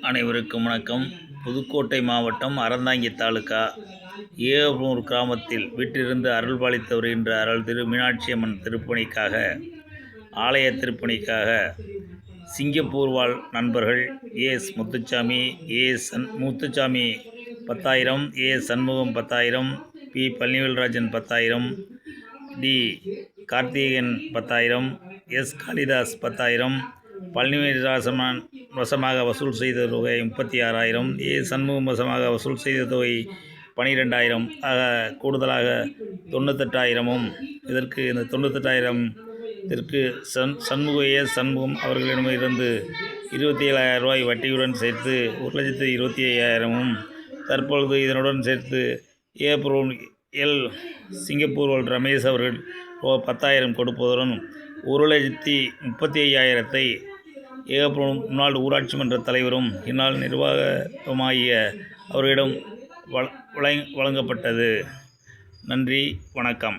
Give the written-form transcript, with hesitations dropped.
அனைவருக்கும் வணக்கம். புதுக்கோட்டை மாவட்டம் அறந்தாங்கி தாலுகா ஏகப்பூர் கிராமத்தில் வீட்டிலிருந்து அருள் பாலித்து வருகின்ற அருள் திரு மீனாட்சி அம்மன் திருப்பணிக்காக ஆலய திருப்பணிக்காக சிங்கப்பூர் வாழ் நண்பர்கள் A S Muthusamy, A S Muthusamy 10,000, A S Shanmugam 10,000, P Palanivelrajan 10,000, T Karthikeyan 10,000, S Kalidas 10,000, Palanivelrajan வசமாக வசூல் செய்த தொகை 36,000, ஏ சண்முகம் வசமாக வசூல் செய்த தொகை 12,000 ஆக கூடுதலாக 98,000. இந்த 98,000 சண்முகம் அவர்களிடமிருந்து 27,000 ரூபாய் வட்டியுடன் சேர்த்து 1,25,500. தற்பொழுது இதனுடன் சேர்த்து ஏப்ரல் சிங்கப்பூர் ரமேஷ் அவர்கள் 10,000 கொடுப்பதுடன் 1,35,000 ஏகப்பூர் முன்னாள் ஊராட்சி மன்ற தலைவரும் இந்நாள் நிர்வாகமாகிய அவர்களிடம் வழங்கப்பட்டது. நன்றி, வணக்கம்.